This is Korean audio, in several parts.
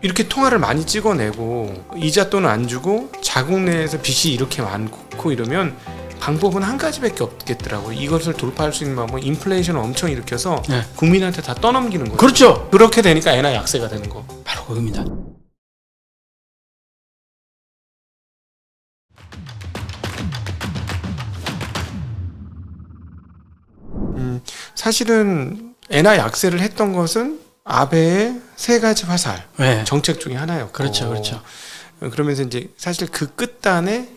이렇게 통화를 많이 찍어내고 이자 또는 안 주고 자국 내에서 빚이 이렇게 많고 이러면 방법은 한 가지밖에 없겠더라고요. 이것을 돌파할 수 있는 방법은 인플레이션을 엄청 일으켜서 네. 국민한테 다 떠넘기는 거예요. 그렇죠. 그렇게 되니까 엔화 약세가 되는 거. 바로 그겁니다. 사실은 엔화 약세를 했던 것은 아베의 세 가지 화살 네. 정책 중에 하나였고, 그렇죠, 그렇죠. 그러면서 이제 사실 그 끝단에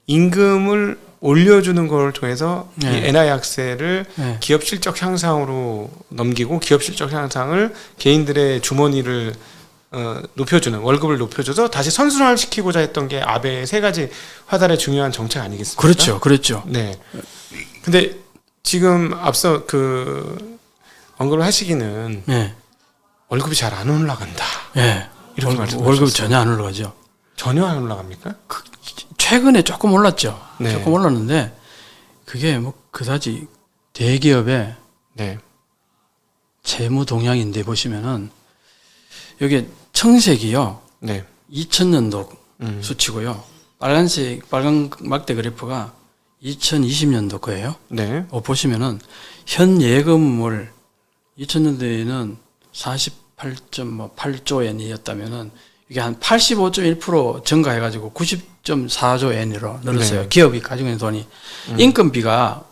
임금을 올려주는 걸 통해서 이 네. 엔화 약세를 네. 기업 실적 향상으로 넘기고 기업 실적 향상을 개인들의 주머니를 높여주는 월급을 높여줘서 다시 선순환시키고자 했던 게 아베의 세 가지 화살의 중요한 정책 아니겠습니까? 그렇죠, 그렇죠. 네. 근데 지금 앞서 그 언급을 하시기는 네. 월급이 잘 안 올라간다. 네. 이렇게 말씀하셨어요. 월급 전혀 안 올라가죠. 전혀 안 올라갑니까? 최근에 조금 올랐죠. 네. 조금 올랐는데 그게 뭐 그다지 대기업의 네. 재무 동향인데 보시면은 여기 청색이요. 네. 2000년도 수치고요. 빨간색 빨간 막대 그래프가 2020년도 거예요. 네. 보시면은 현 예금을 2000년도에는 48.8조 엔이었다면은 이게 한 85.1% 증가해가지고 90.4조 엔으로 늘었어요. 네. 기업이 가지고 있는 돈이. 인건비가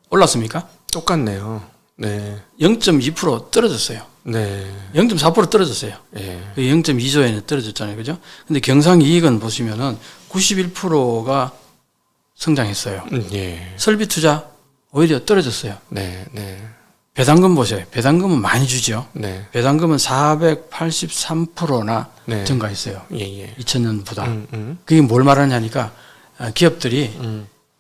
올랐습니까? 똑같네요. 네. 0.2% 떨어졌어요. 네. 0.4% 떨어졌어요. 예. 0.2조 엔이 떨어졌잖아요. 그죠? 근데 경상이익은 보시면은 91%가 성장했어요. 예. 설비 투자 오히려 떨어졌어요. 네. 네. 배당금 보세요. 배당금은 많이 주죠. 네. 배당금은 483%나 네. 증가했어요. 예, 예. 2000년보다. 그게 뭘 말하냐니까 기업들이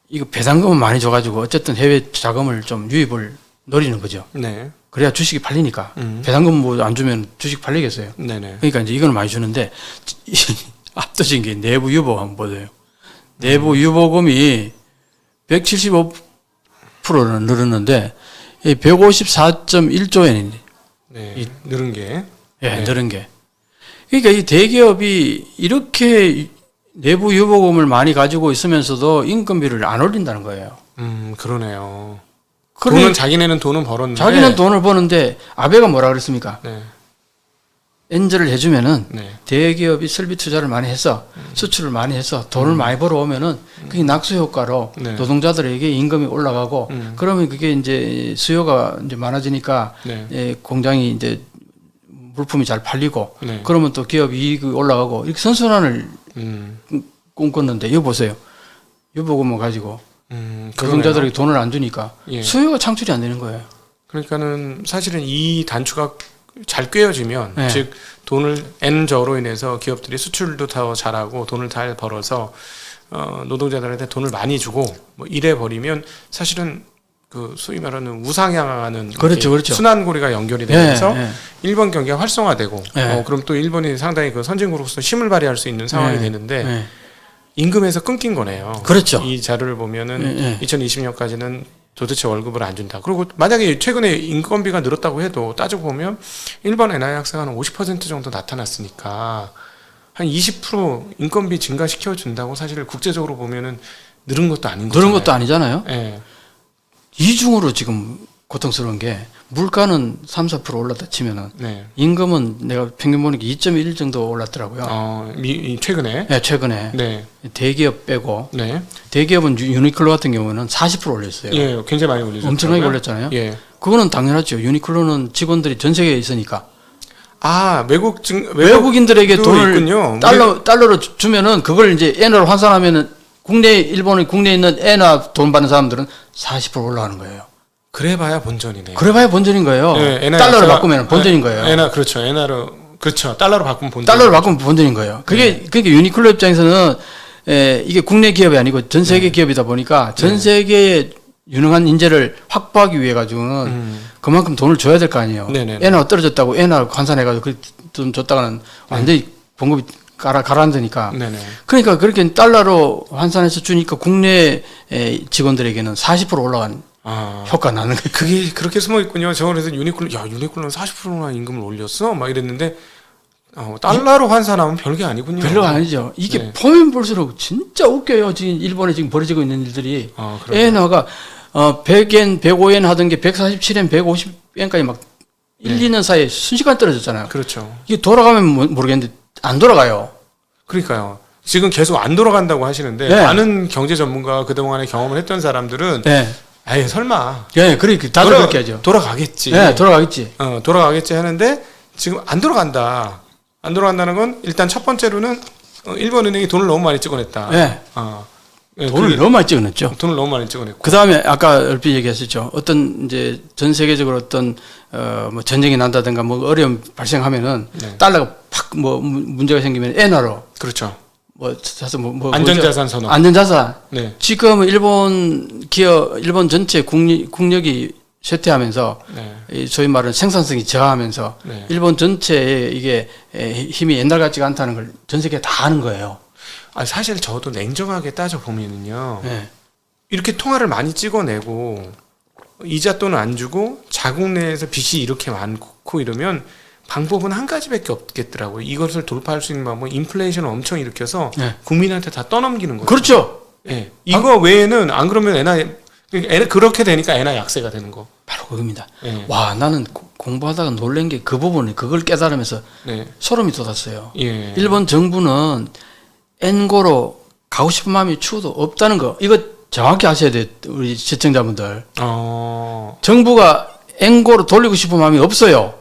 이거 배당금은 많이 줘가지고 어쨌든 해외 자금을 좀 유입을 노리는 거죠. 네. 그래야 주식이 팔리니까. 배당금 뭐 안 주면 주식 팔리겠어요. 네네. 그러니까 이제 이거는 많이 주는데 압도적인 게 내부 유보 한번 보세요. 내부 유보금이 175%는 늘었는데 154.1조 엔이 네. 늘은 게. 예, 네. 늘은 게. 그러니까 이 대기업이 이렇게 내부 유보금을 많이 가지고 있으면서도 인건비를 안 올린다는 거예요. 그러네요. 그래, 돈은 자기네는 돈은 벌었는데. 자기는 돈을 버는데 아베가 뭐라 그랬습니까? 네. 엔저를 해주면은 네. 대기업이 설비 투자를 많이 해서 수출을 많이 해서 돈을 많이 벌어오면은 그게 낙수 효과로 네. 노동자들에게 임금이 올라가고 그러면 그게 이제 수요가 이제 많아지니까 네. 공장이 이제 물품이 잘 팔리고 네. 그러면 또 기업 이익이 올라가고 이렇게 선순환을 꿈꿨는데 이거 보세요. 유보금을 가지고 노동자들에게 돈을 안 주니까 예. 수요가 창출이 안 되는 거예요. 그러니까는 사실은 이 단추가 잘 꿰어지면 네. 즉 돈을 N저로 인해서 기업들이 수출도 더 잘하고 돈을 잘 벌어서 노동자들한테 돈을 많이 주고 뭐 이래 버리면 사실은 그 소위 말하는 우상향하는 그렇죠, 그렇죠. 순환고리가 연결이 되면서 네, 네. 일본 경기가 활성화되고 네. 그럼 또 일본이 상당히 그 선진국으로서 힘을 발휘할 수 있는 상황이 네. 되는데 네. 임금에서 끊긴 거네요. 그렇죠. 이 자료를 보면은 네, 네. 2020년까지는 도대체 월급을 안 준다. 그리고 만약에 최근에 인건비가 늘었다고 해도 따지고 보면 일본 엔화 약세가 한 50% 정도 나타났으니까 한 20% 인건비 증가시켜 준다고 사실 국제적으로 보면은 늘은 것도 아닌 거잖아요. 늘은 것도 아니잖아요. 예. 이중으로 지금 고통스러운 게 물가는 3, 4% 올랐다 치면은 네. 임금은 내가 평균 보니까 2.1 정도 올랐더라고요. 최근에. 네, 최근에 네. 대기업 빼고 네. 대기업은 유니클로 같은 경우는 40% 올렸어요. 예, 굉장히 많이 올리죠. 엄청나게 올렸잖아요. 예. 그거는 당연하죠. 유니클로는 직원들이 전 세계에 있으니까 외국인들에게 돈을 있군요. 달러로 주면은 그걸 이제 엔화로 환산하면은 일본의 국내에 있는 엔화 돈 받는 사람들은 40% 올라가는 거예요. 그래봐야 본전이네요. 그래봐야 본전인 거예요. 네, 달러로 바꾸면 본전인 거예요. 그렇죠. 그렇죠. 달러로 바꾸면 본전. 달러로 바꾸면 본전인 거예요. 그러니까 유니클로 입장에서는 이게 국내 기업이 아니고 전 세계 기업이다 보니까 전 세계의 유능한 인재를 확보하기 위해 가지고는 그만큼 돈을 줘야 될 거 아니에요. 네네네. 엔화가 떨어졌다고 엔화 환산해가지고 그 돈 줬다가는 완전히 봉급이 가라앉으니까. 네네. 그러니까 그렇게 달러로 환산해서 주니까 국내 직원들에게는 40% 올라간 효과 나는 거예요. 그게 그렇게 숨어 있군요. 저 그래서 유니클로는 40%나 임금을 올렸어? 막 이랬는데 달러로 환산하면 별게 아니군요. 별로가 아니죠. 이게 네. 보면 볼수록 진짜 웃겨요. 지금 일본에 지금 벌어지고 있는 일들이. 그러네요. 엔화가 100엔, 105엔 하던 게 147엔, 150엔까지 막 1, 2년 사이에 순식간에 떨어졌잖아요. 그렇죠. 이게 돌아가면 모르겠는데 안 돌아가요. 그러니까요. 지금 계속 안 돌아간다고 하시는데 네. 많은 경제 전문가 그동안에 경험을 했던 사람들은 네. 에이 설마 예, 그러니까 다들 그렇게 하죠. 돌아가겠지. 네, 돌아가겠지. 돌아가겠지 하는데 지금 안 돌아간다. 안 돌아간다는 건 일단 첫 번째로는 일본은행이 돈을 너무 많이 찍어냈다. 네. 예, 돈을 너무 많이 찍어냈죠. 돈을 너무 많이 찍어냈고. 그 다음에 아까 얼핏 얘기했었죠. 어떤 이제 전 세계적으로 어떤 뭐 전쟁이 난다든가 뭐 어려움 발생하면은 네. 달러가 팍 뭐 문제가 생기면 엔화로 그렇죠. 뭐 사서 뭐 안전자산 선언. 안전자산. 네. 지금 일본 기업 일본 전체 국력이 쇠퇴하면서 네. 이 소위 말하는 생산성이 저하하면서 네. 일본 전체에 이게 힘이 옛날 같지가 않다는 걸 전 세계가 다 아는 거예요. 사실 저도 냉정하게 따져 보면은요. 네. 이렇게 통화를 많이 찍어내고 이자 돈을 안 주고 자국 내에서 빚이 이렇게 많고 이러면 방법은 한 가지밖에 없겠더라고요. 이것을 돌파할 수 있는 방법은 인플레이션을 엄청 일으켜서 네. 국민한테 다 떠넘기는 거죠. 그렇죠. 예. 이거 외에는 안 그러면 그렇게 되니까 엔화 약세가 되는 거. 바로 그겁니다. 예. 와, 나는 공부하다가 놀란 게 그 부분이 그걸 깨달으면서 네. 소름이 돋았어요. 예. 일본 정부는 엔고로 가고 싶은 마음이 추워도 없다는 거. 이거 정확히 아셔야 돼요. 우리 시청자분들. 정부가 엔고로 돌리고 싶은 마음이 없어요.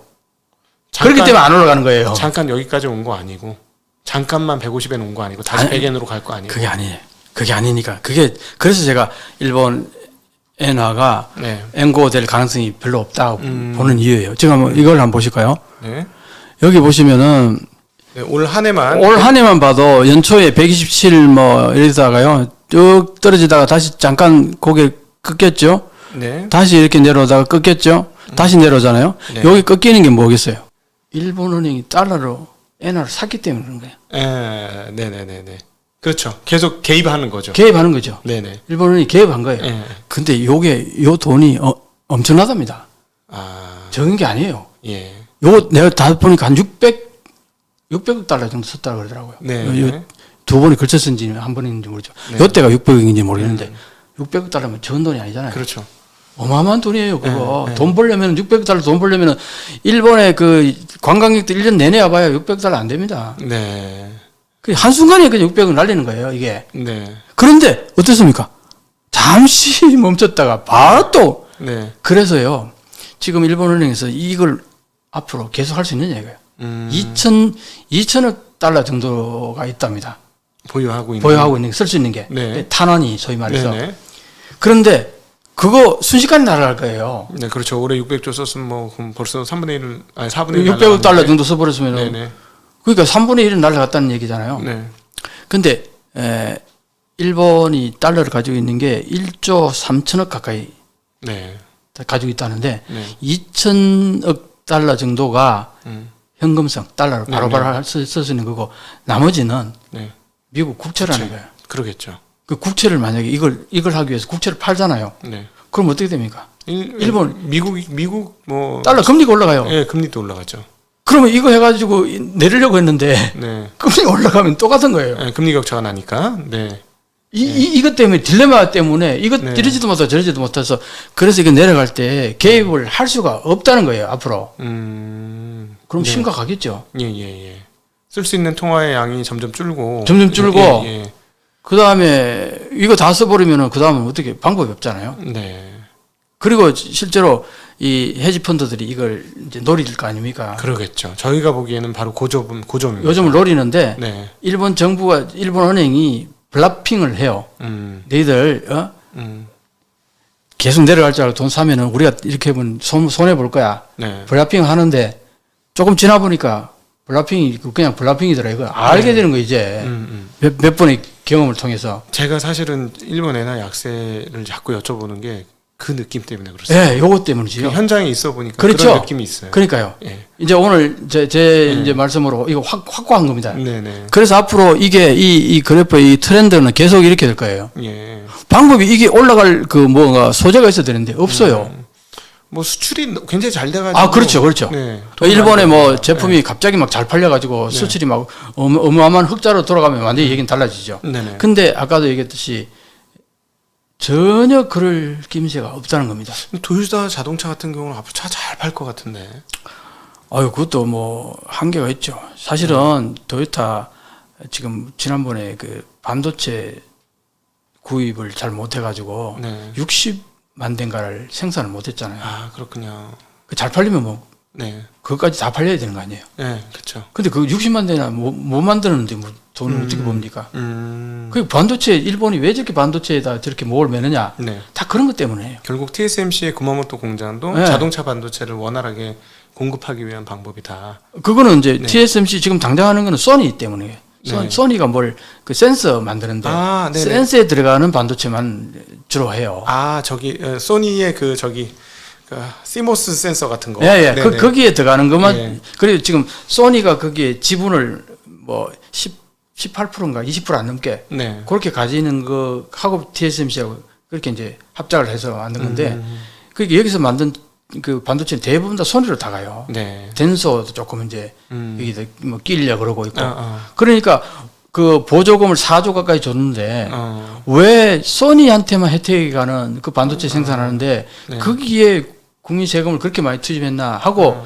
그렇기 때문에 안 올라가는 거예요. 잠깐 여기까지 온 거 아니고 잠깐만 150엔 온 거 아니고 다시 100엔으로 갈 거 아니고. 그게 아니에요. 그게 아니니까. 그래서 제가 일본 엔화가 네. 엔고 될 가능성이 별로 없다고 보는 이유예요. 제가 뭐 이걸 한번 보실까요? 네. 여기 보시면은 네, 올 한 해만 봐도 연초에 127 뭐 이러다가요. 쭉 떨어지다가 다시 잠깐 고개 꺾였죠. 네. 다시 이렇게 내려오다가 꺾였죠. 다시 내려오잖아요. 네. 여기 꺾이는 게 뭐겠어요? 일본은행이 달러로 엔화를 샀기 때문에 그런 거예요. 예, 네네네네. 그렇죠. 계속 개입하는 거죠. 개입하는 거죠. 네네. 일본은행이 개입한 거예요. 예. 근데 요 돈이 엄청나답니다. 적은 게 아니에요. 예. 요거 내가 다 보니까 한 600억 달러 정도 썼다고 그러더라고요. 네. 두 번이 걸쳤는지 한 번인지 모르죠. 네. 요때가 600억인지 모르겠는데 600억 달러면 적은 돈이 아니잖아요. 그렇죠. 어마어마한 돈이에요, 그거. 네. 돈 벌려면 600억 달러 돈 벌려면 일본의 그 관광객들 1년 내내 와봐야 600억 달러 안 됩니다. 네. 그 한순간에 그냥 600억 날리는 거예요, 이게. 네. 그런데 어떻습니까? 잠시 멈췄다가 바로 또. 네. 그래서요, 지금 일본은행에서 이걸 앞으로 계속 할 수 있느냐 이거예요. 2천억 달러 정도가 있답니다. 보유하고 있는 게, 쓸 수 있는 게. 네. 탄원이 소위 말해서. 네네. 그런데 그거 순식간에 날아갈 거예요. 네, 그렇죠. 올해 600조 썼으면 뭐 그럼 벌써 3분의 1을 아니 4분의 1 600억 달러 정도 써버렸으면 네네. 그러니까 3분의 1은 날아갔다는 얘기잖아요. 네. 근데 일본이 달러를 가지고 있는 게 1조 3천억 가까이 네. 가지고 있다는데 네. 2천억 달러 정도가 현금성 달러로 네, 바로바로 쓸 수 있는 거고 나머지는 네. 미국 국채라는 국채. 거예요. 그러겠죠. 그 국채를 만약에 이걸 하기 위해서 국채를 팔잖아요. 네. 그럼 어떻게 됩니까? 일본 미국 뭐 달러 금리가 올라가요. 예, 금리도 올라가죠. 그러면 이거 해가지고 내리려고 했는데 네. 금리가 올라가면 똑같은 거예요. 예, 금리 격차가 나니까. 네. 이것 때문에 딜레마 때문에 이것 네. 이러지도 못하고 저러지도 못해서 그래서 이거 내려갈 때 개입을 할 수가 없다는 거예요 앞으로. 그럼 네. 심각하겠죠. 예. 쓸 수 있는 통화의 양이 점점 줄고. 점점 줄고. 예. 그 다음에 이거 다 써버리면은 그 다음은 어떻게 방법이 없잖아요. 네. 그리고 실제로 이 헤지 펀드들이 이걸 이제 노릴 거 아닙니까? 그러겠죠. 저희가 보기에는 바로 고점입니다. 요즘을 노리는데 네. 일본 정부가 일본 은행이 블라핑을 해요. 너희들 계속 내려갈 줄 알고 돈 사면은 우리가 이렇게 하면 손해 볼 거야. 네. 블라핑 하는데 조금 지나 보니까 블라핑이 그냥 블라핑이더라 이거 알게 되는 거 이제 몇 번의 경험을 통해서. 제가 사실은 일본 엔화 약세를 자꾸 여쭤보는 게 그 느낌 때문에 그렇습니다. 네, 요거 때문이지요. 그 현장에 있어 보니까 그렇죠. 그런 느낌이 있어요. 그러니까요. 예. 이제 오늘 제 이제 말씀으로 이거 확고한 겁니다. 네네. 그래서 앞으로 이게 이 그래프의 이 트렌드는 계속 이렇게 될 거예요. 예. 방법이 이게 올라갈 그 뭐가 소재가 있어야 되는데 없어요. 뭐 수출이 굉장히 잘 돼가지고. 아, 그렇죠, 그렇죠. 네, 일본에 뭐 많이 제품이 갑자기 막 잘 팔려가지고 네. 수출이 막 어마어마한 흑자로 돌아가면 완전히 얘기는 달라지죠. 네네. 근데 아까도 얘기했듯이 전혀 그럴 낌새가 없다는 겁니다. 도요타 자동차 같은 경우는 앞으로 차 잘 팔 것 같은데. 아유, 그것도 뭐 한계가 있죠. 사실은 도요타 지금 지난번에 그 반도체 구입을 잘 못해가지고 네. 60만 대인가를 생산을 못했잖아요. 아, 그렇군요. 잘 팔리면 뭐 네. 그것까지 다 팔려야 되는 거 아니에요? 네, 그렇죠. 근데 그 60만 대나 못 만드는데 뭐 돈을 어떻게 봅니까? 음. 그 반도체 일본이 왜 저렇게 반도체에다 저렇게 목을 매느냐? 네. 다 그런 것 때문에요. 결국 TSMC의 구마모토 공장도 네. 자동차 반도체를 원활하게 공급하기 위한 방법이다. 그거는 이제 네. TSMC 지금 당장 하는 거는 소니 때문에. 네. 소니가 뭘 그 센서 만드는데 아, 네네. 센서에 들어가는 반도체만 주로 해요. 아, 저기 소니의 그 시모스 센서 같은 거. 예, 예. 네네. 거기에 들어가는 것만. 예. 그리고 지금 소니가 거기에 지분을 뭐 18%인가 20%안 넘게 네. 그렇게 가지는 거 하고 TSMC하고 그렇게 이제 합작을 해서 만든 건데 그게 여기서 만든 그 반도체는 대부분 다 소니로 다 가요. 네. 덴소도 조금 이제 여기다 뭐 끼려 그러고 있고. 그러니까 그 보조금을 4조 가까이 줬는데 왜 소니한테만 혜택이 가는 그 반도체 생산하는데 네. 거기에 국민 세금을 그렇게 많이 투입했나 하고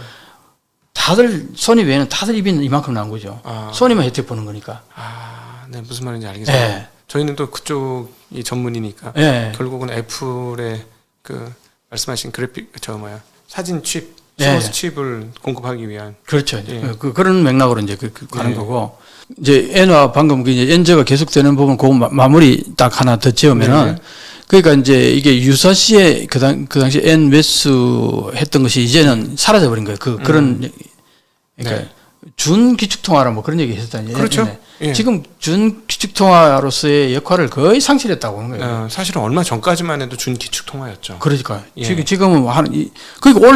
다들 소니 외에는 다들 입이 이만큼 나온 거죠. 소니만 혜택 보는 거니까. 아, 네, 무슨 말인지 알겠어요. 예. 저희는 또 그쪽이 전문이니까 예. 결국은 애플의 그 말씀하신 그래픽 사진 칩, 예. 시모스 칩을 공급하기 위한. 그렇죠. 예. 그런 맥락으로 이제 가는 예. 거고. 이제 N화 방금 그 이제 N제가 계속되는 부분 그거 마무리 딱 하나 더 지으면은 네. 그러니까 이제 이게 유사시에 그 당시 N 매수 했던 것이 이제는 사라져 버린 거예요. 그런 그러니까 네. 준 기축통화라 뭐 그런 얘기 했었다니. 그렇죠. 예. 지금 준 기축통화로서의 역할을 거의 상실했다고 하는 거예요. 사실은 얼마 전까지만 해도 준 기축 통화였죠. 그러니까 예. 지금은 그러니까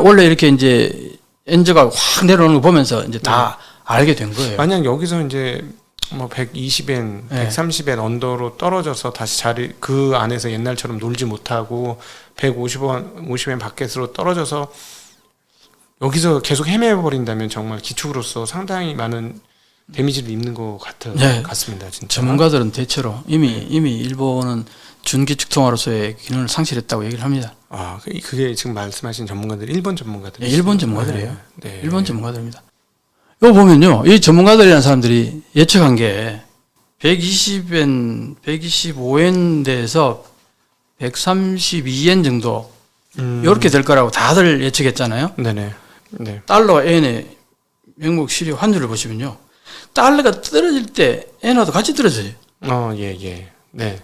원래 이렇게 이제 N제가 확 내려오는 거 보면서 이제 다 알게 된 거예요. 만약 여기서 이제 뭐 120엔, 네. 130엔 언더로 떨어져서 다시 그 안에서 옛날처럼 놀지 못하고 50엔 밖으로 떨어져서 여기서 계속 헤매어 버린다면 정말 기축으로서 상당히 많은 데미지를 입는 것 네. 같습니다. 진짜. 전문가들은 대체로 이미 일본은 준기축통화로서의 기능을 상실했다고 얘기를 합니다. 아, 그게 지금 말씀하신 전문가들 일본 전문가들. 네, 일본 전문가들이에요. 네. 일본 전문가들입니다. 이거 보면요, 이 전문가들이라는 사람들이 예측한 게 120엔, 125엔대에서 132엔 정도 이렇게 될 거라고 다들 예측했잖아요. 네네. 네. 달러와 엔의 명목 실효 환율을 보시면요, 달러가 떨어질 때 엔화도 같이 떨어져요. 예. 네.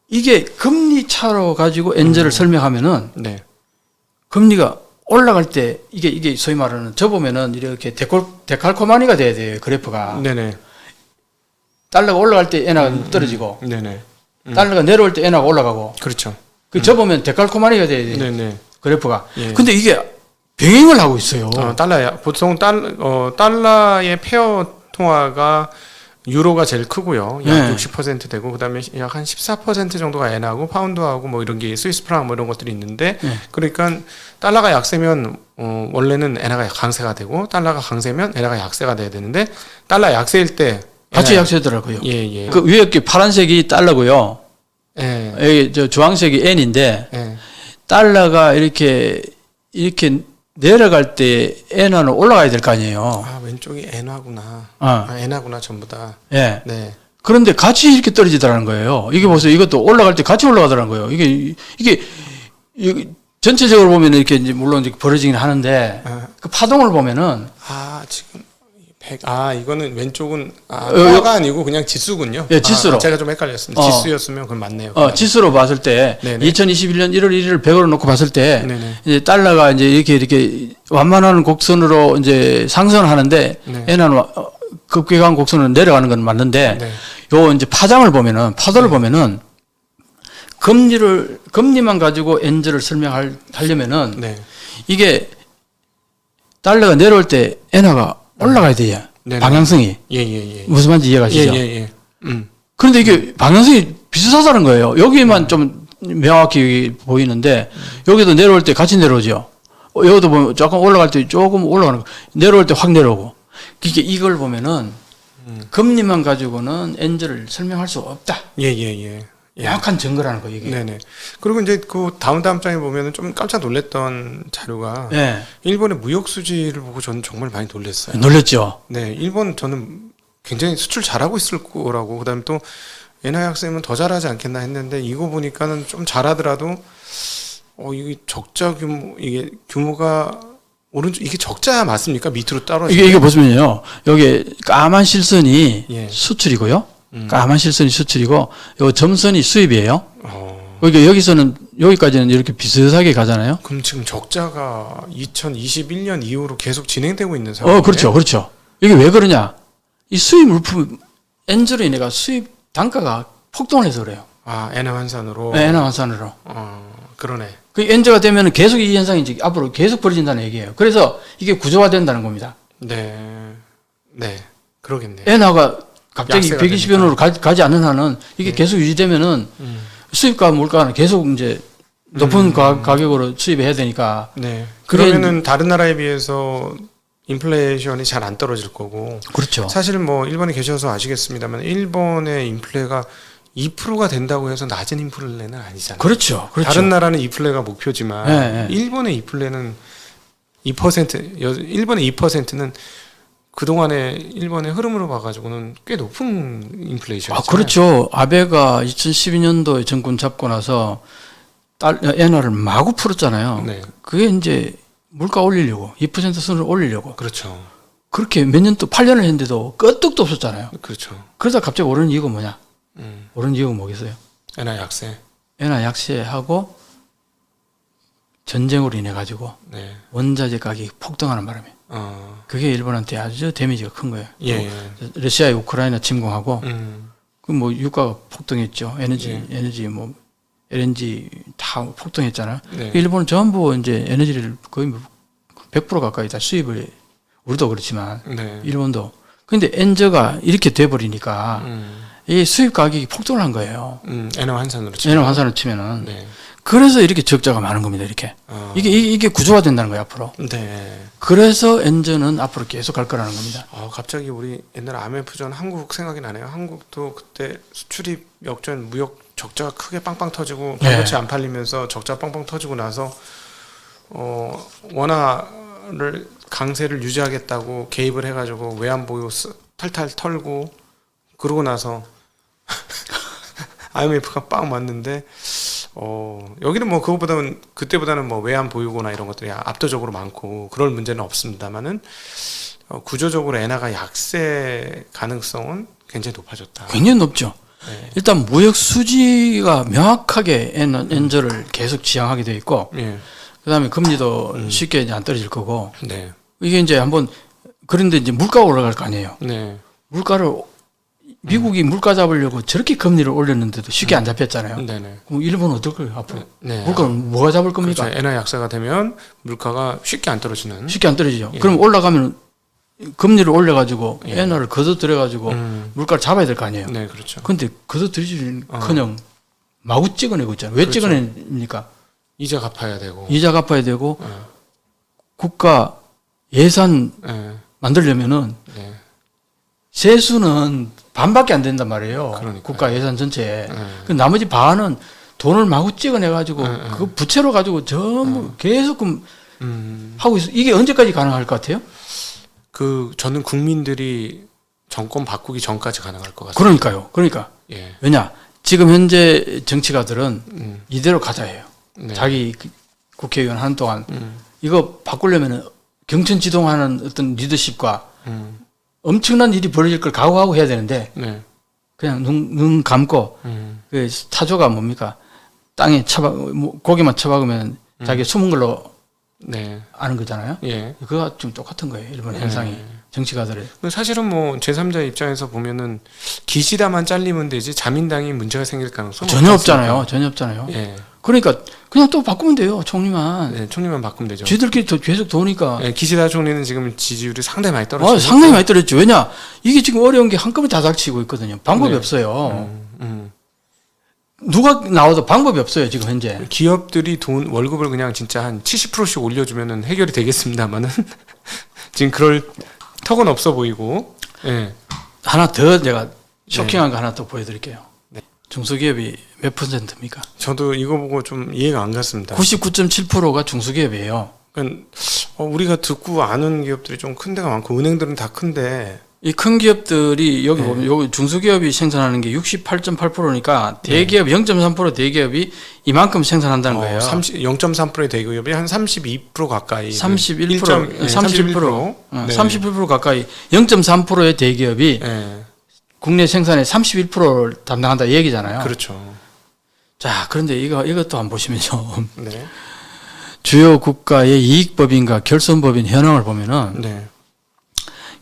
이게 금리 차로 가지고 엔저를 설명하면은 네. 금리가 올라갈 때 이게 소위 말하는 접으면은 이렇게 데칼코마니가 돼야 돼요, 그래프가. 네네. 달러가 올라갈 때 엔화가 떨어지고 네네. 달러가 내려올 때 엔화가 올라가고 그렇죠. 그 접으면 데칼코마니가 돼야 돼요, 네네. 그래프가. 예. 근데 이게 병행을 하고 있어요. 달러야. 보통 달러의 페어 통화가 유로가 제일 크고요. 약 네. 60% 되고 그다음에 약 한 14% 정도가 엔하고 파운드하고 뭐 이런 게 스위스 프랑 뭐 이런 것들이 있는데 네. 그러니까 달러가 약세면 원래는 엔화가 강세가 되고 달러가 강세면 엔화가 약세가 돼야 되는데 달러 약세일 때 같이 약세더라고요. 예. 그 위에 게 파란색이 달러고요. 예. 여기 저 주황색이 엔인데 예. 달러가 이렇게 내려갈 때 엔화는 올라가야 될 거 아니에요. 아, 왼쪽이 엔화구나. 어. 엔화구나 전부 다. 예. 네. 그런데 같이 이렇게 떨어지더라는 거예요. 이게 보세요. 이것도 올라갈 때 같이 올라가더라는 거예요. 이게 전체적으로 보면 이렇게 이제 물론 이제 벌어지긴 하는데 그 파동을 보면은 지금 이거는 왼쪽은 페어가 아니고 그냥 지수군요. 예, 지수로. 제가 좀 헷갈렸습니다. 지수였으면 그건 맞네요. 지수로 봤을 때 네네. 2021년 1월 1일을 100으로 놓고 봤을 때 네네. 이제 달러가 이제 이렇게 완만한 곡선으로 이제 상승하는데 네. 엔화는 급격한 곡선으로 내려가는 건 맞는데 네. 요 이제 파도를 보면은 금리만 가지고 엔저를 설명하려면은 네. 이게 달러가 내려올 때 엔화가 올라가야 돼요. 네네. 방향성이. 예. 무슨 말인지 이해가시죠? 예. 그런데 이게 방향성이 비슷하다는 거예요. 여기만 좀 명확히 보이는데 여기도 내려올 때 같이 내려오죠. 여기도 보면 조금 올라갈 때 조금 올라가는 거, 내려올 때 확 내려오고. 그러니까 이걸 보면은 금리만 가지고는 엔저를 설명할 수 없다. 예. 명확한 증거라는 거 이게. 네네. 그리고 이제 그 다음 장에 보면은 좀 깜짝 놀랐던 자료가 예. 일본의 무역 수지를 보고 저는 정말 많이 놀랐어요. 놀랬죠. 네, 일본 저는 굉장히 수출 잘하고 있을 거라고 그다음에 또 엔화 약세면 더 잘하지 않겠나 했는데 이거 보니까는 좀 잘하더라도 이게 적자 규모 이게 규모가 오른쪽 이게 적자 맞습니까? 밑으로 떨어지고 이게 보시면요. 여기 까만 실선이 예. 수출이고요. 까만 실선이 수출이고 요 점선이 수입이에요. 어, 그러니까 여기서는 여기까지는 이렇게 비슷하게 가잖아요. 그럼 지금 적자가 2021년 이후로 계속 진행되고 있는 상황이에요? 그렇죠. 그렇죠. 이게 왜 그러냐? 이 수입 물품 엔저로 인해가 수입 단가가 폭등을 해서 그래요. 아, 엔화 환산으로. 네, 엔화 환산으로. 그러네. 그 엔저가 되면 계속 이 현상이 이제 앞으로 계속 벌어진다는 얘기예요. 그래서 이게 구조화된다는 겁니다. 네, 그러겠네. 엔화가 갑자기 약세가 120원으로 가지 않는 한은 이게 계속 유지되면은 수입과 물가는 계속 이제 높은 가격으로 수입해야 되니까. 네. 그게 그러면은 다른 나라에 비해서 인플레이션이 잘 안 떨어질 거고. 그렇죠. 사실 뭐 일본에 계셔서 아시겠습니다만 일본의 인플레가 2%가 된다고 해서 낮은 인플레는 아니잖아요. 그렇죠. 다른 나라는 인플레가 목표지만 네. 일본의 인플레는 2%, 일본의 2%는 그동안의 일본의 흐름으로 봐가지고는 꽤 높은 인플레이션이잖아요. 그렇죠. 아베가 2012년도에 정권 잡고 나서 엔화를 마구 풀었잖아요. 네. 그게 이제 물가 올리려고 2% 선을 올리려고 그렇죠. 그렇게 몇 년 또 8년을 했는데도 끄떡도 없었잖아요. 그렇죠. 그러다 갑자기 오르는 이유가 뭐냐? 음. 오르는 이유가 뭐겠어요? 엔화 약세. 엔화 약세하고 전쟁으로 인해 가지고 네. 원자재 가격이 폭등하는 바람에 그게 일본한테 아주 데미지가 큰 거예요. 예. 러시아의 우크라이나 침공하고 음. 그 뭐 유가가 폭등했죠. 예. 에너지 뭐 LNG 다 폭등했잖아요. 네. 일본은 전부 이제 에너지를 거의 100% 가까이 다 수입을 우리도 그렇지만 네. 일본도. 근데 엔저가 이렇게 돼 버리니까 이 수입 가격이 폭등을 한 거예요. 엔화 환산으로 치면. 엔화 환산을 치면은. 네. 그래서 이렇게 적자가 많은 겁니다. 이렇게. 이게 구조화 된다는 거예요, 앞으로. 네. 그래서 엔저는 앞으로 계속 갈 거라는 겁니다. 갑자기 우리 옛날 IMF전 한국 생각이 나네요. 한국도 그때 수출입 역전 무역 적자가 크게 빵빵 터지고 반도체 네. 안 팔리면서 적자 빵빵 터지고 나서 원화를 강세를 유지하겠다고 개입을 해가지고 외환 보유 탈탈 털고 그러고 나서 IMF가 빵 맞는데 여기는 뭐 그거보다는 그때보다는 뭐 외환 보유고나 이런 것들이 압도적으로 많고 그럴 문제는 없습니다만은 구조적으로 엔화가 약세 가능성은 굉장히 높아졌다. 굉장히 높죠. 네. 일단 무역 수지가 명확하게 엔저를 계속 지향하게 돼 있고, 예. 그다음에 금리도 쉽게 이제 안 떨어질 거고, 네. 이게 이제 한번 그런데 이제 물가가 올라갈 거 아니에요. 네. 물가를 미국이 물가 잡으려고 저렇게 금리를 올렸는데도 쉽게 안 잡혔잖아요. 네네. 그럼 일본은 어떨 거예요 앞으로? 네. 물가를 뭐가 잡을 겁니까? 그렇죠. 엔화 약세가 되면 물가가 쉽게 안 떨어지는. 쉽게 안 떨어지죠. 예. 그럼 올라가면 금리를 올려가지고 예. 엔화를 거둬들여가지고 물가를 잡아야 될 거 아니에요. 네, 그렇죠. 근데 거둬들이지는커녕 마구 찍어내고 있잖아요. 왜 그렇죠. 찍어냅니까? 이자 갚아야 되고. 이자 갚아야 되고 국가 예산 네. 만들려면은 네. 세수는 반밖에 안 된단 말이에요. 그러니까요. 국가 예산 전체에. 네. 그 나머지 반은 돈을 마구 찍어내가지고 네. 그 부채로 가지고 전부 계속 하고 있어. 이게 언제까지 가능할 것 같아요? 저는 국민들이 정권 바꾸기 전까지 가능할 것 같습니다. 그러니까요. 그러니까. 예. 왜냐? 지금 현재 정치가들은 이대로 가자예요. 네. 자기 국회의원 하는 동안 이거 바꾸려면 경천지동하는 어떤 리더십과 엄청난 일이 벌어질 걸 각오하고 해야 되는데 네. 그냥 눈 감고 그 타조가 뭡니까? 땅에 고기만 쳐박으면 자기 숨은 걸로 네. 아는 거잖아요. 예. 그거가 좀 똑같은 거예요. 일본 현상이. 정치가들의. 사실은 뭐 제3자 입장에서 보면은 기시다만 잘리면 되지 자민당이 문제가 생길 가능성은 전혀 없지 않습니까? 없잖아요. 전혀 없잖아요. 예. 그러니까 그냥 또 바꾸면 돼요. 총리만. 네, 총리만 바꾸면 되죠. 쥐들끼리 계속 도니까. 예, 기시다 총리는 지금 지지율이 상당히 많이 떨어지고 상당히 많이 떨어졌죠. 왜냐? 이게 지금 어려운 게 한꺼번에 다 닥치고 있거든요. 방법이 네. 없어요. 누가 나와도 방법이 없어요, 지금 현재. 기업들이 돈 월급을 그냥 진짜 한 70%씩 올려주면은 해결이 되겠습니다만은 지금 그럴 턱은 없어 보이고. 예. 하나 더 제가 쇼킹한 거 하나 더 보여드릴게요. 네. 중소기업이 몇 %입니까? 저도 이거 보고 좀 이해가 안 갔습니다. 99.7%가 중소기업이에요. 그러니까 우리가 듣고 아는 기업들이 좀 큰 데가 많고 은행들은 다 큰데. 이 큰 기업들이 여기 네. 보면 여기 중소기업이 생산하는 게 68.8%니까 대기업 0.3% 대기업이 이만큼 생산한다는 거예요. 0.3%의 대기업이 한 32% 가까이. 31%, 31%. 31%, 네. 31% 가까이 0.3%의 대기업이 네. 국내 생산의 31%를 담당한다 이 얘기잖아요. 그렇죠. 자, 그런데 이것도 한번 보시면요. 네. 주요 국가의 이익법인과 결손법인 현황을 보면은 네.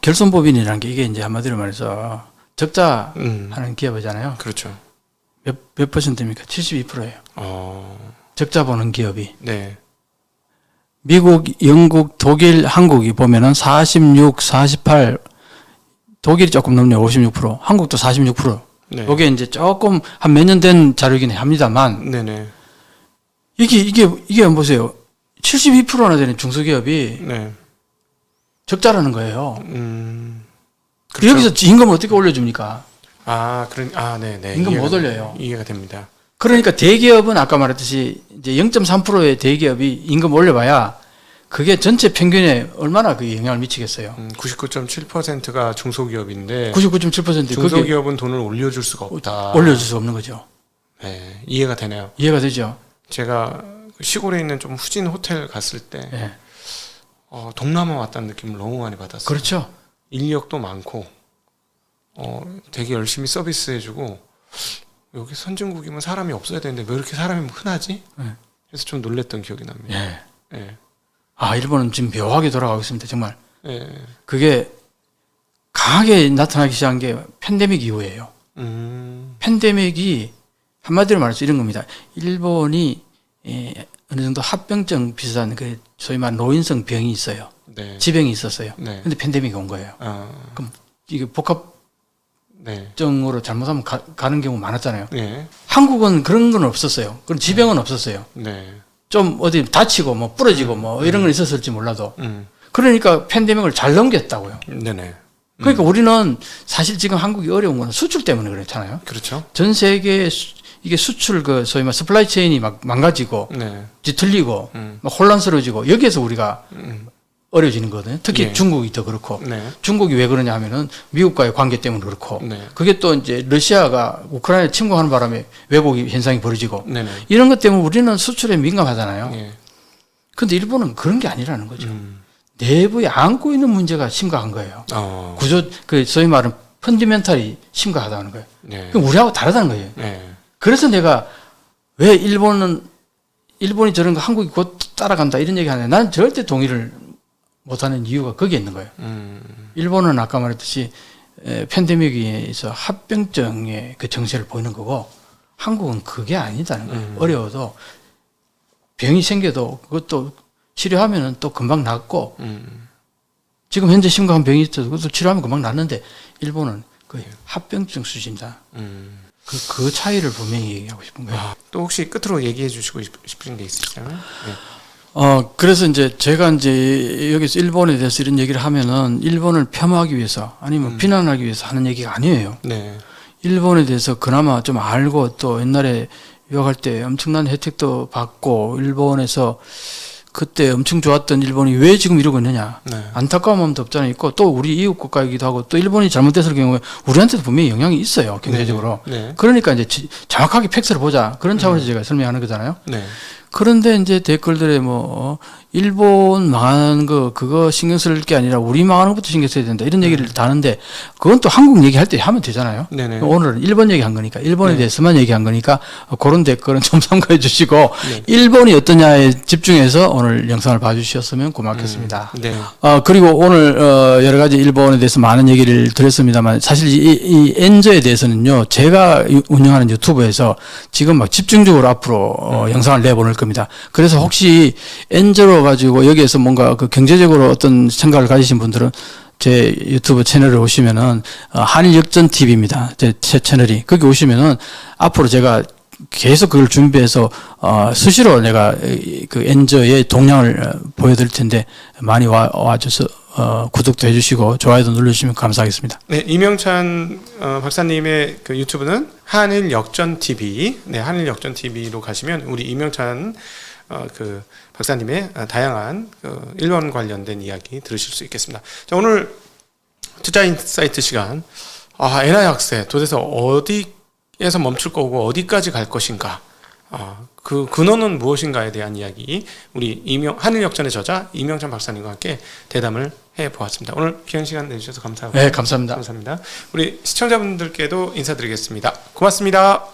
결손법인이라는 게 이게 이제 한마디로 말해서 적자 하는 기업이잖아요. 그렇죠. 몇 %입니까? 72%예요. 적자 보는 기업이. 네. 미국, 영국, 독일, 한국이 보면은 46, 48, 독일이 조금 넘네요. 56%. 한국도 46%. 네. 이게 이제 조금 한 몇 년 된 자료이긴 합니다만 네네. 이게 한번 보세요. 72%나 되는 중소기업이 네. 적자라는 거예요. 그렇죠. 여기서 임금을 어떻게 올려줍니까? 네네. 임금 못 올려요. 이해가 됩니다. 그러니까 대기업은 아까 말했듯이 이제 0.3%의 대기업이 임금 올려봐야 그게 전체 평균에 얼마나 그 영향을 미치겠어요. 99.7%가 중소기업인데 99.7% 중소기업은 돈을 올려줄 수가 없다. 올려줄 수 없는 거죠. 네, 이해가 되네요. 이해가 되죠? 제가 시골에 있는 좀 후진 호텔 갔을 때 예. 동남아 왔다는 느낌을 너무 많이 받았어요. 그렇죠. 인력도 많고 되게 열심히 서비스해주고 여기 선진국이면 사람이 없어야 되는데 왜 이렇게 사람이 흔하지? 예. 그래서 좀 놀랬던 기억이 납니다. 예. 예. 아, 일본은 지금 묘하게 돌아가고 있습니다. 정말. 예. 그게 강하게 나타나기 시작한 게 팬데믹 이후예요. 팬데믹이 한마디로 말해서 이런 겁니다. 일본이 어느 정도 합병증 비슷한 그 소위 말하는 노인성 병이 있어요. 네. 지병이 있었어요. 네. 근데 팬데믹이 온 거예요. 그럼 이게 네. 복합증으로 잘못하면 가는 경우 많았잖아요. 네. 한국은 그런 건 없었어요. 그런 지병은 없었어요. 네. 좀 어디 다치고 뭐 부러지고 뭐 이런 건 있었을지 몰라도. 음. 그러니까 팬데믹을 잘 넘겼다고요. 네네. 그러니까 우리는 사실 지금 한국이 어려운 건 수출 때문에 그렇잖아요. 그렇죠. 전 세계 이게 수출 그 소위 말 서플라이 체인이 막 망가지고 네. 뒤틀리고 막 혼란스러워지고 여기에서 우리가 어려워지는 거거든요. 특히 예. 중국이 더 그렇고. 네. 중국이 왜 그러냐 하면은 미국과의 관계 때문에 그렇고. 네. 그게 또 이제 러시아가 우크라이나 침공하는 바람에 왜곡이 현상이 벌어지고. 네네. 이런 것 때문에 우리는 수출에 민감하잖아요. 예. 근데 일본은 그런 게 아니라는 거죠. 내부에 안고 있는 문제가 심각한 거예요. 구조, 그 소위 말하는 펀디멘탈이 심각하다는 거예요. 네. 그럼 우리하고 다르다는 거예요. 네. 그래서 내가 왜 일본이 저런 거 한국이 곧 따라간다 이런 얘기 하는데 나는 절대 동의를 못하는 이유가 거기에 있는 거예요. 일본은 아까 말했듯이 팬데믹에서 합병증의 그 정세를 보이는 거고 한국은 그게 아니다는 거예요. 어려워도 병이 생겨도 그것도 치료하면은 또 금방 낫고 지금 현재 심각한 병이 있어도 그것도 치료하면 금방 낫는데 일본은 거의 합병증 수준이다. 그 차이를 분명히 얘기하고 싶은 거예요. 또 혹시 끝으로 얘기해 주시고 싶은 게 있으시다면? 네. 그래서 이제 제가 이제 여기서 일본에 대해서 이런 얘기를 하면은 일본을 폄하하기 위해서 아니면 비난하기 위해서 하는 얘기가 아니에요. 네. 일본에 대해서 그나마 좀 알고 또 옛날에 유학할 때 엄청난 혜택도 받고 일본에서 그때 엄청 좋았던 일본이 왜 지금 이러고 있느냐. 네. 안타까운 마음도 없잖아요. 있고 또 우리 이웃 국가이기도 하고 또 일본이 잘못됐을 경우에 우리한테도 분명히 영향이 있어요. 경제적으로. 네. 그러니까 이제 정확하게 팩트를 보자. 그런 차원에서 제가 설명하는 거잖아요. 네. 그런데 이제 댓글들에 뭐 일본 망하는 거 그거 신경 쓸 게 아니라 우리 망하는 것부터 신경 써야 된다 이런 얘기를 다 하는데 그건 또 한국 얘기할 때 하면 되잖아요. 네네. 오늘은 일본 얘기한 거니까 일본에 네. 대해서만 얘기한 거니까 그런 댓글은 좀 참고해 주시고 네. 일본이 어떠냐에 집중해서 오늘 영상을 봐주셨으면 고맙겠습니다. 네. 그리고 오늘 여러 가지 일본에 대해서 많은 얘기를 드렸습니다만 사실 이 엔저에 대해서는요 제가 운영하는 유튜브에서 지금 막 집중적으로 앞으로 영상을 내보낼 겁니다. 그래서 혹시 엔저로 가지고 여기에서 뭔가 그 경제적으로 어떤 생각을 가지신 분들은 제 유튜브 채널에 오시면은 한일 역전 TV입니다. 제 채널이 거기 오시면은 앞으로 제가 계속 그걸 준비해서 수시로 내가 그 엔저의 동향을 보여드릴 텐데 많이 와줘서 구독도 해주시고 좋아요도 눌러주시면 감사하겠습니다. 네, 이명찬 박사님의 그 유튜브는 한일역전TV, 네, 한일역전TV로 가시면 우리 이명찬 그 박사님의 다양한 일본 관련된 이야기 들으실 수 있겠습니다. 자, 오늘 투자인사이트 시간, 엔화 약세 도대체 어디에서 멈출 거고 어디까지 갈 것인가, 그 근원은 무엇인가에 대한 이야기 우리 한일역전의 저자 이명찬 박사님과 함께 대담을 해보았습니다. 오늘 귀한 시간 내주셔서 감사합니다. 네, 감사합니다. 감사합니다. 우리 시청자분들께도 인사드리겠습니다. 고맙습니다.